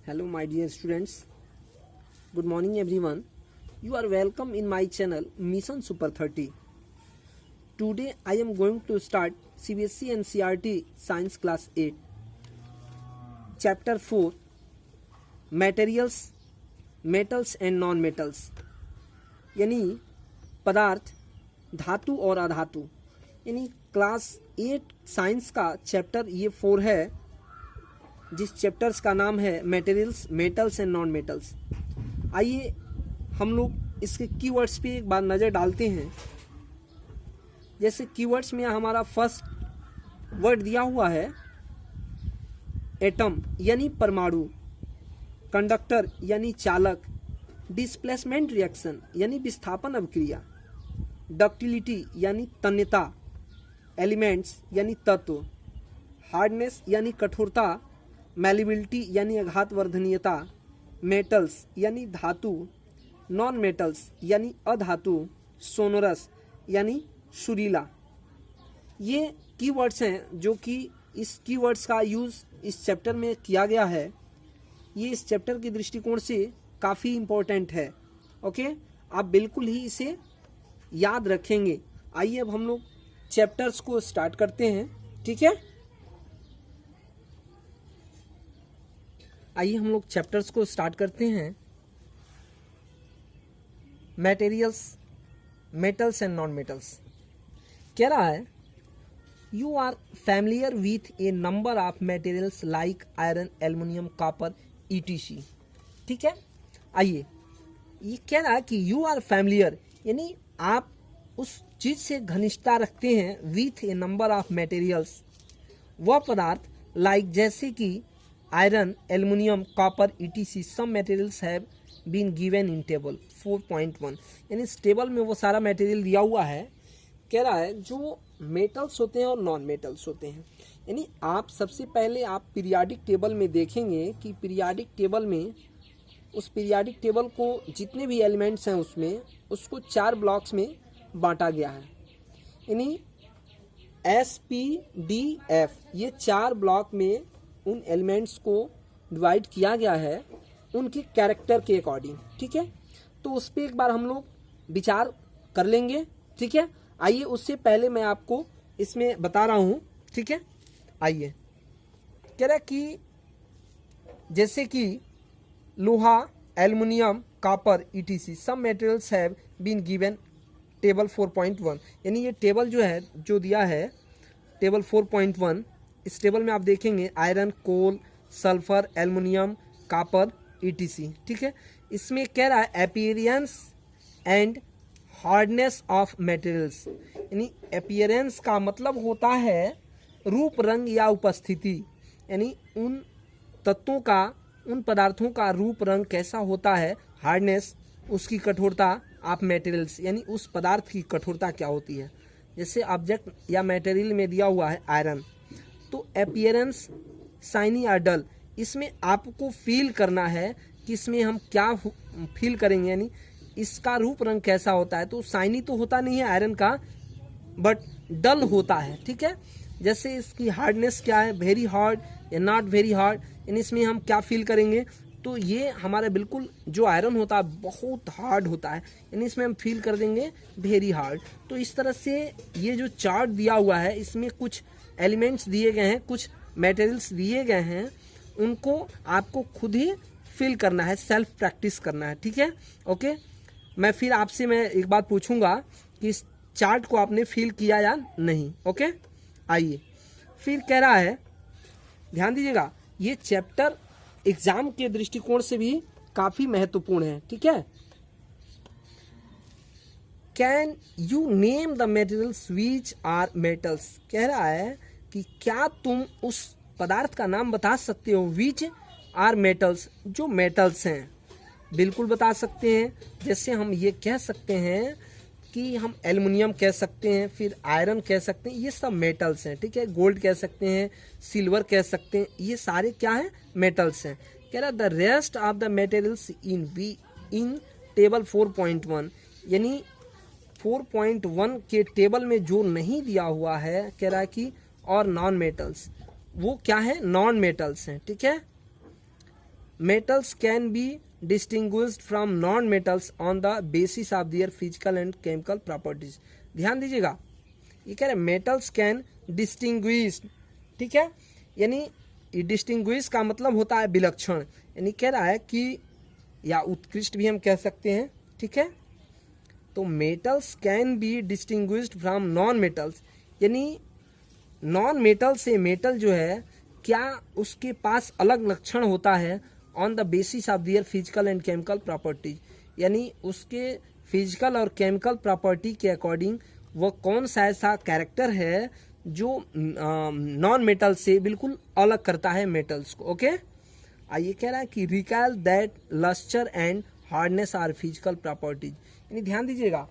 Hello my dear students, good morning everyone. You are welcome in my channel Mission Super 30. Today I am going to start CBSE and CRT Science Class 8 Chapter 4 Materials, Metals and Non-Metals, यानी पदार्थ, धातु और अधातु, यानी class 8 science का chapter ये 4 है, जिस chapters का नाम है materials, metals and non metals. आइए हम लोग इसके कीवर्ड्स पे एक बार नज़र डालते हैं। जैसे कीवर्ड्स में हमारा फर्स्ट वर्ड दिया हुआ है एटम यानी परमाणु, कंडक्टर यानी चालक, डिस्प्लेसमेंट रिएक्शन यानी विस्थापन अभिक्रिया, डक्टिलिटी यानी तन्यता, एलिमेंट्स यानी तत्व, हार्डनेस यानी कठोरता, मैलिबिलिटी यानी आघातवर्धनीयता, मेटल्स यानी धातु, नॉन मेटल्स यानी अधातु, सोनोरस यानी सुरीला। ये कीवर्ड्स हैं जो कि इस कीवर्ड्स का यूज़ इस चैप्टर में किया गया है। ये इस चैप्टर के दृष्टिकोण से काफ़ी इम्पोर्टेंट है। ओके, आप बिल्कुल ही इसे याद रखेंगे। आइए अब हम लोग चैप्टर्स को स्टार्ट करते हैं। ठीक है, आइए हम लोग चैप्टर्स को स्टार्ट करते हैं। Materials, metals and non metals. कह रहा है you are familiar with a number of materials like iron, aluminium, copper, etc. ठीक है, आइए ये कह रहा है कि यू आर फैमिलियर यानी आप उस चीज से घनिष्ठता रखते हैं with a number of materials, वह पदार्थ लाइक जैसे कि iron, aluminium, copper, etc. Some materials have been given in table 4.1, यानी इस टेबल में वो सारा मटेरियल दिया हुआ है। कह रहा है जो मेटल्स होते हैं और नॉन मेटल्स होते हैं, यानी आप सबसे पहले आप पीरियाडिक टेबल में देखेंगे कि पीरियाडिक टेबल में उस पीरियाडिक टेबल को जितने भी एलिमेंट्स हैं उसमें उसको 4 ब्लॉक्स में बांटा गया है, यानी SPDF, ये 4 ब्लॉक में उन एलिमेंट्स को डिवाइड किया गया है उनके कैरेक्टर के अकॉर्डिंग। ठीक है, तो उस पर एक बार हम लोग विचार कर लेंगे। ठीक है, आइए उससे पहले मैं आपको इसमें बता रहा हूँ। ठीक है, आइए कह रहा है कि जैसे कि लोहा, aluminium, copper, etc, some materials have been given table 4.1, यानी ये टेबल जो है जो दिया है टेबल 4.1, इस टेबल में आप देखेंगे आयरन, कोल, सल्फर, एल्युमिनियम, कॉपर, ईटीसी। ठीक है, इसमें कह रहा है appearance and hardness of materials, यानी अपीयरेंस का मतलब होता है रूप, रंग या उपस्थिति, यानी उन तत्वों का, उन पदार्थों का रूप रंग कैसा होता है। हार्डनेस उसकी कठोरता ऑफ मटेरियल्स, यानी उस पदार्थ की कठोरता क्या होती है। जैसे ऑब्जेक्ट या मटेरियल में दिया हुआ है आयरन, तो अपीयरेंस शाइनी और डल, इसमें आपको फील करना है कि इसमें हम क्या फील करेंगे, यानी इसका रूप रंग कैसा होता है। तो शाइनी तो होता नहीं है आयरन का, बट डल होता है। ठीक है, जैसे इसकी हार्डनेस क्या है, वेरी हार्ड या नॉट वेरी हार्ड, यानी इसमें हम क्या फील करेंगे। तो ये हमारा बिल्कुल जो आयरन होता है बहुत हार्ड होता है, यानी इसमें हम फील कर देंगे वेरी हार्ड। तो इस तरह से ये जो चार्ट दिया हुआ है इसमें कुछ एलिमेंट्स दिए गए हैं, कुछ मटेरियल्स दिए गए हैं, उनको आपको खुद ही फील करना है, सेल्फ प्रैक्टिस करना है। ठीक है, ओके, मैं फिर आपसे मैं एक बात पूछूंगा कि इस चार्ट को आपने फील किया या नहीं। ओके, आइए फिर कह रहा है, ध्यान दीजिएगा, ये चैप्टर एग्जाम के दृष्टिकोण से भी काफी महत्वपूर्ण है। ठीक है, can you name the materials which are metals, कह रहा है कि क्या तुम उस पदार्थ का नाम बता सकते हो विच आर मेटल्स, जो मेटल्स हैं। बिल्कुल बता सकते हैं। जैसे हम ये कह सकते हैं कि हम एल्युमिनियम कह सकते हैं, फिर आयरन कह सकते हैं, ये सब मेटल्स हैं। ठीक है, गोल्ड कह सकते हैं, सिल्वर कह सकते हैं, ये सारे क्या है, मेटल्स हैं। कह रहा the rest of the materials in table 4.1, यानी 4.1 के टेबल में जो नहीं दिया हुआ है, कह रहा है कि और नॉन मेटल्स, वो क्या है, नॉन मेटल्स हैं। ठीक है, metals can be distinguished from non metals on the basis of their physical and chemical properties। ध्यान दीजिएगा, ये कह रहे मेटल्स कैन डिस्टिंग्विश, ठीक है, यानी डिस्टिंग्विश का मतलब होता है विलक्षण, यानी कह रहा है कि या उत्कृष्ट भी हम कह सकते हैं, ठीक है। तो metals can be distinguished from non metals, यानी नॉन मेटल से मेटल जो है क्या उसके पास अलग लक्षण होता है on the basis of their physical and chemical properties, यानी उसके फिजिकल और केमिकल प्रॉपर्टी के अकॉर्डिंग वो कौन सा ऐसा कैरेक्टर है जो नॉन मेटल से बिल्कुल अलग करता है मेटल्स को। ओके, आइए कह रहा है कि recall that lustre and hardness are physical properties, यानी ध्यान दीजिएगा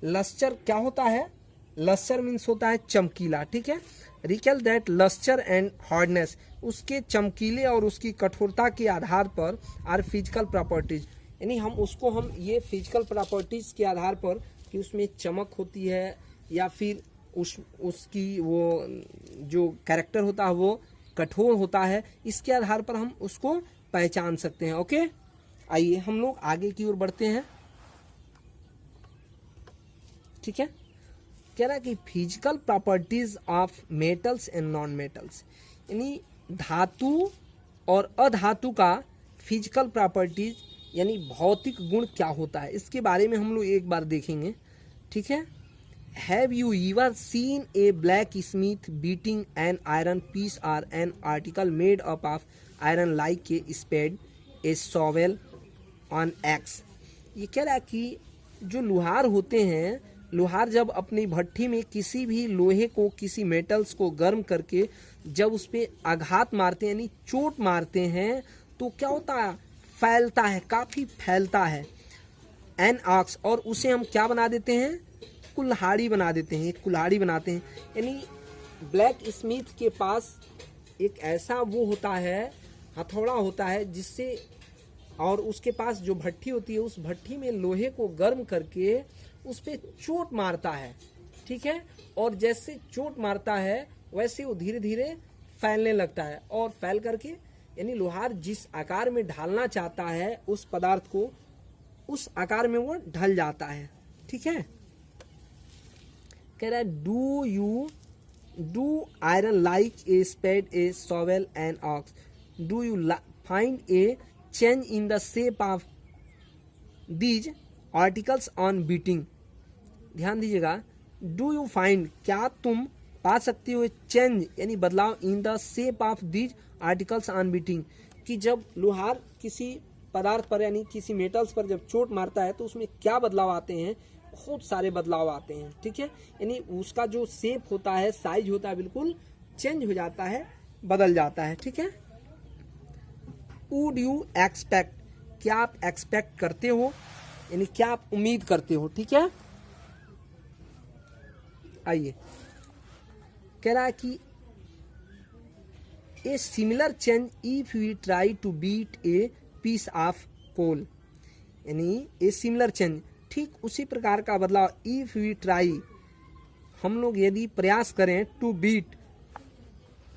लस्टर क्या होता है, लस्टर मीन्स होता है चमकीला, ठीक है। Recall that lustre and hardness, उसके चमकीले और उसकी कठोरता के आधार पर आर फिजिकल प्रॉपर्टीज, यानी हम ये फिजिकल प्रॉपर्टीज के आधार पर कि उसमें चमक होती है या फिर उसकी वो जो कैरेक्टर होता है वो कठोर होता है, इसके आधार पर हम उसको पहचान सकते हैं। ओके, आइए हम लोग आगे की ओर बढ़ते हैं, ठीक है। कह रहा है कि physical properties of metals and non metals, यानी धातु और अधातु का फिजिकल प्रॉपर्टीज यानी भौतिक गुण क्या होता है, इसके बारे में हम लोग एक बार देखेंगे, ठीक है। Have you ever seen a blacksmith beating an iron piece और an article made up of iron like a spade a shovel on axe. ये कह रहा है कि जो लुहार होते हैं, लुहार जब अपनी भट्ठी में किसी भी लोहे को, किसी मेटल्स को गर्म करके जब उस पर आघात मारते हैं यानी चोट मारते हैं तो क्या होता है, फैलता है, काफी फैलता है एन आक्स, और उसे हम क्या बना देते हैं, कुल्हाड़ी बना देते हैं, एक कुल्हाड़ी बनाते हैं। यानी ब्लैक स्मिथ के पास एक ऐसा वो होता है, हथौड़ा होता है जिससे, और उसके पास जो भट्ठी होती है उस भट्ठी में लोहे को गर्म करके उस पर चोट मारता है, ठीक है। और जैसे चोट मारता है वैसे वो धीरे धीरे फैलने लगता है, और फैल करके यानी लोहार जिस आकार में ढालना चाहता है उस पदार्थ को, उस आकार में वो ढल जाता है, ठीक है। कह रहा है do iron like a spade a shovel and axe, do you find a change in the shape of these articles on beating. ध्यान दीजिएगा, डू यू फाइंड, क्या तुम पा सकते हो चेंज यानी बदलाव इन the shape of these articles on beating, कि जब लोहार किसी पदार्थ पर यानी किसी मेटल्स पर जब चोट मारता है तो उसमें क्या बदलाव आते हैं, बहुत सारे बदलाव आते हैं, ठीक है। यानी उसका जो शेप होता है, साइज होता है, बिल्कुल चेंज हो जाता है, बदल जाता है, ठीक है। वुड यू एक्सपेक्ट, क्या आप एक्सपेक्ट करते हो, यानी क्या आप उम्मीद करते हो, ठीक है। आइए कह रहा है कि a similar change if we try to beat a piece of coal, यानी ए सिमिलर चेंज, ठीक उसी प्रकार का बदलाव, इफ वी ट्राई, हम लोग यदि प्रयास करें, to beat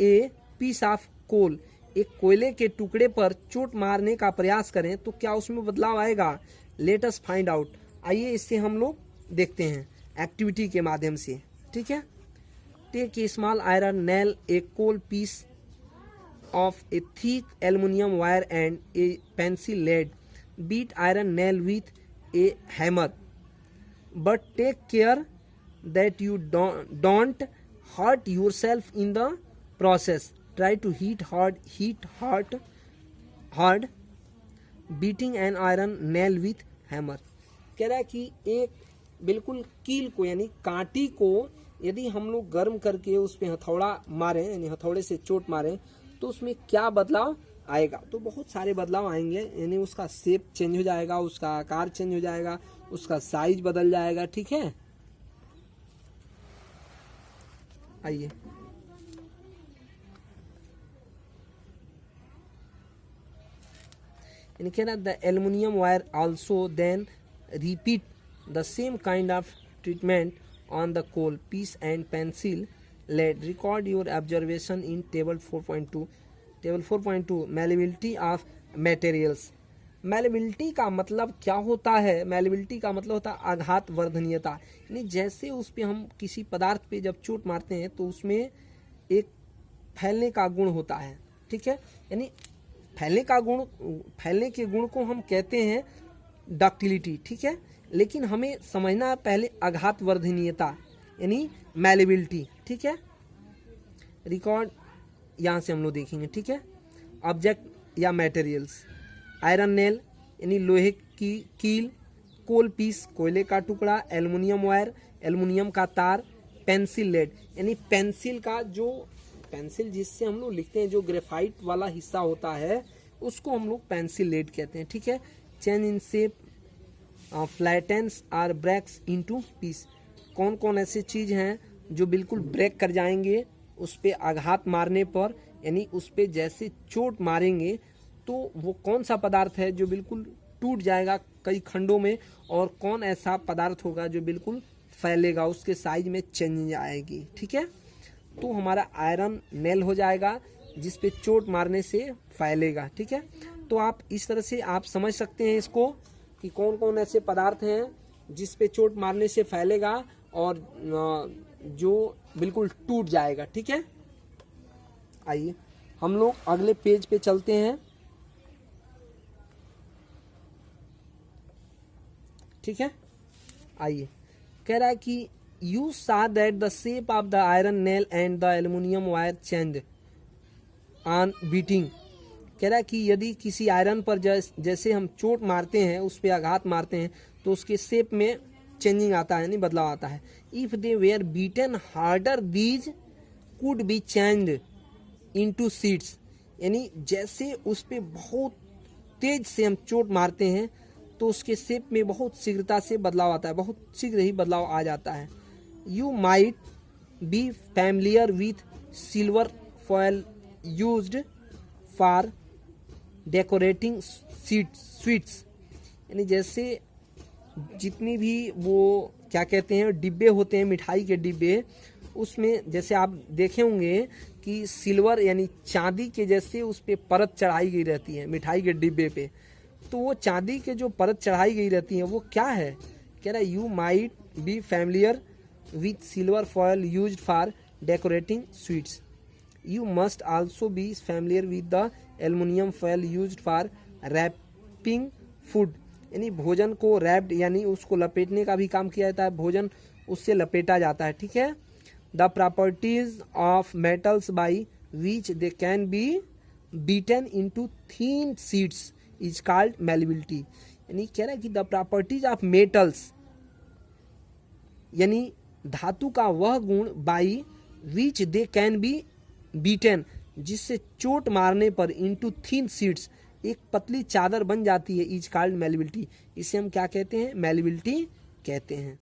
a piece of coal, एक कोयले के टुकड़े पर चोट मारने का प्रयास करें तो क्या उसमें बदलाव आएगा, लेट अस फाइंड आउट। आइए इससे हम लोग देखते हैं एक्टिविटी के माध्यम से, ठीक है। Take a small iron nail a coal piece of a thick aluminium wire and a pencil lead, beat iron nail with a hammer, but take care that you don't hurt yourself in the process. Try to hit hard beating an iron nail with hammer। कह रहा है कि एक बिल्कुल कील को यानी कांटी को यदि हम लोग गर्म करके उस पर हथौड़ा मारें यानी हथौड़े से चोट मारें तो उसमें क्या बदलाव आएगा, तो बहुत सारे बदलाव आएंगे, यानी उसका शेप चेंज हो जाएगा, उसका आकार चेंज हो जाएगा, उसका साइज बदल जाएगा, ठीक है। आइए the aluminium wire also then repeat the same kind of treatment on the coal piece and pencil lead. Record your observation in table 4.2। Table 4.2 malleability of materials. Malleability का मतलब क्या होता है? मैलेबिलिटी का मतलब होता है आघात वर्धनीयता, यानी जैसे उस पे हम किसी पदार्थ पे जब चोट मारते हैं तो उसमें एक फैलने का गुण होता है, ठीक है, यानी फैलने के गुण को हम कहते हैं डक्टिलिटी, ठीक है, लेकिन हमें समझना है पहले आघात वर्धनीयता यानी मैलेबिलिटी, ठीक है। रिकॉर्ड यहाँ से हम लोग देखेंगे, ठीक है। ऑब्जेक्ट या मटेरियल्स, आयरन नेल यानी लोहे की कील, कोल पीस कोयले का टुकड़ा, एल्युमिनियम वायर एल्युमिनियम का तार, पेंसिल लेड यानी पेंसिल का जो पेंसिल जिससे हम लोग लिखते हैं जो ग्रेफाइट वाला हिस्सा होता है उसको हम लोग पेंसिल लेड कहते हैं, ठीक है। Change in shape, flattens or breaks into piece, कौन कौन ऐसे चीज हैं जो बिल्कुल ब्रेक कर जाएंगे उस पे आघात मारने पर, यानी उस पे जैसे चोट मारेंगे तो वो कौन सा पदार्थ है जो बिल्कुल टूट जाएगा कई खंडों में, और कौन ऐसा पदार्थ होगा जो बिल्कुल फैलेगा, उसके साइज में चेंज आएगी, ठीक है। तो हमारा आयरन नेल हो जाएगा जिस पे चोट मारने से फैलेगा, ठीक है। तो आप इस तरह से आप समझ सकते हैं इसको कि कौन कौन ऐसे पदार्थ हैं जिस पे चोट मारने से फैलेगा और जो बिल्कुल टूट जाएगा, ठीक है। आइए हम लोग अगले पेज पे चलते हैं, ठीक है। आइए कह रहा है कि यू सा that the shape of the iron nail and the aluminium wire change on beating, कह रहा है कि यदि किसी आयरन पर जैसे हम चोट मारते हैं उस पर आघात मारते हैं तो उसके शेप में चेंजिंग आता है यानी बदलाव आता है। If they were beaten harder these could be changed into sheets, यानी जैसे उस पे बहुत तेज से हम चोट मारते हैं तो उसके शेप में बहुत शीघ्रता से बदलाव आता है, बहुत शीघ्र ही बदलाव आ जाता है। You might be familiar with silver foil used for decorating sweets, यानी जैसे जितनी भी वो क्या कहते हैं डिब्बे होते हैं मिठाई के डिब्बे, उसमें जैसे आप देखे होंगे कि सिल्वर यानी चांदी के जैसे उस पे परत चढ़ाई गई रहती है मिठाई के डिब्बे पे, तो वो चांदी के जो परत चढ़ाई गई रहती है वो क्या है? कह रहा है you might be familiar with silver foil used for decorating sweets, you must also be familiar with the aluminium foil used for wrapping food, यानी भोजन को रैप्ड यानी उसको लपेटने का भी काम किया जाता है, भोजन उससे लपेटा जाता है, ठीक है। The properties of metals by which they can be beaten into thin sheets is called malleability, यानी कह रहा है कि द प्रॉपर्टीज ऑफ मेटल्स यानी धातु का वह गुण by which they can be beaten जिससे चोट मारने पर इनटू थीन शीट्स एक पतली चादर बन जाती है, इज कॉल्ड मैलेबिलिटी, इसे हम क्या कहते हैं? मैलेबिलिटी कहते हैं।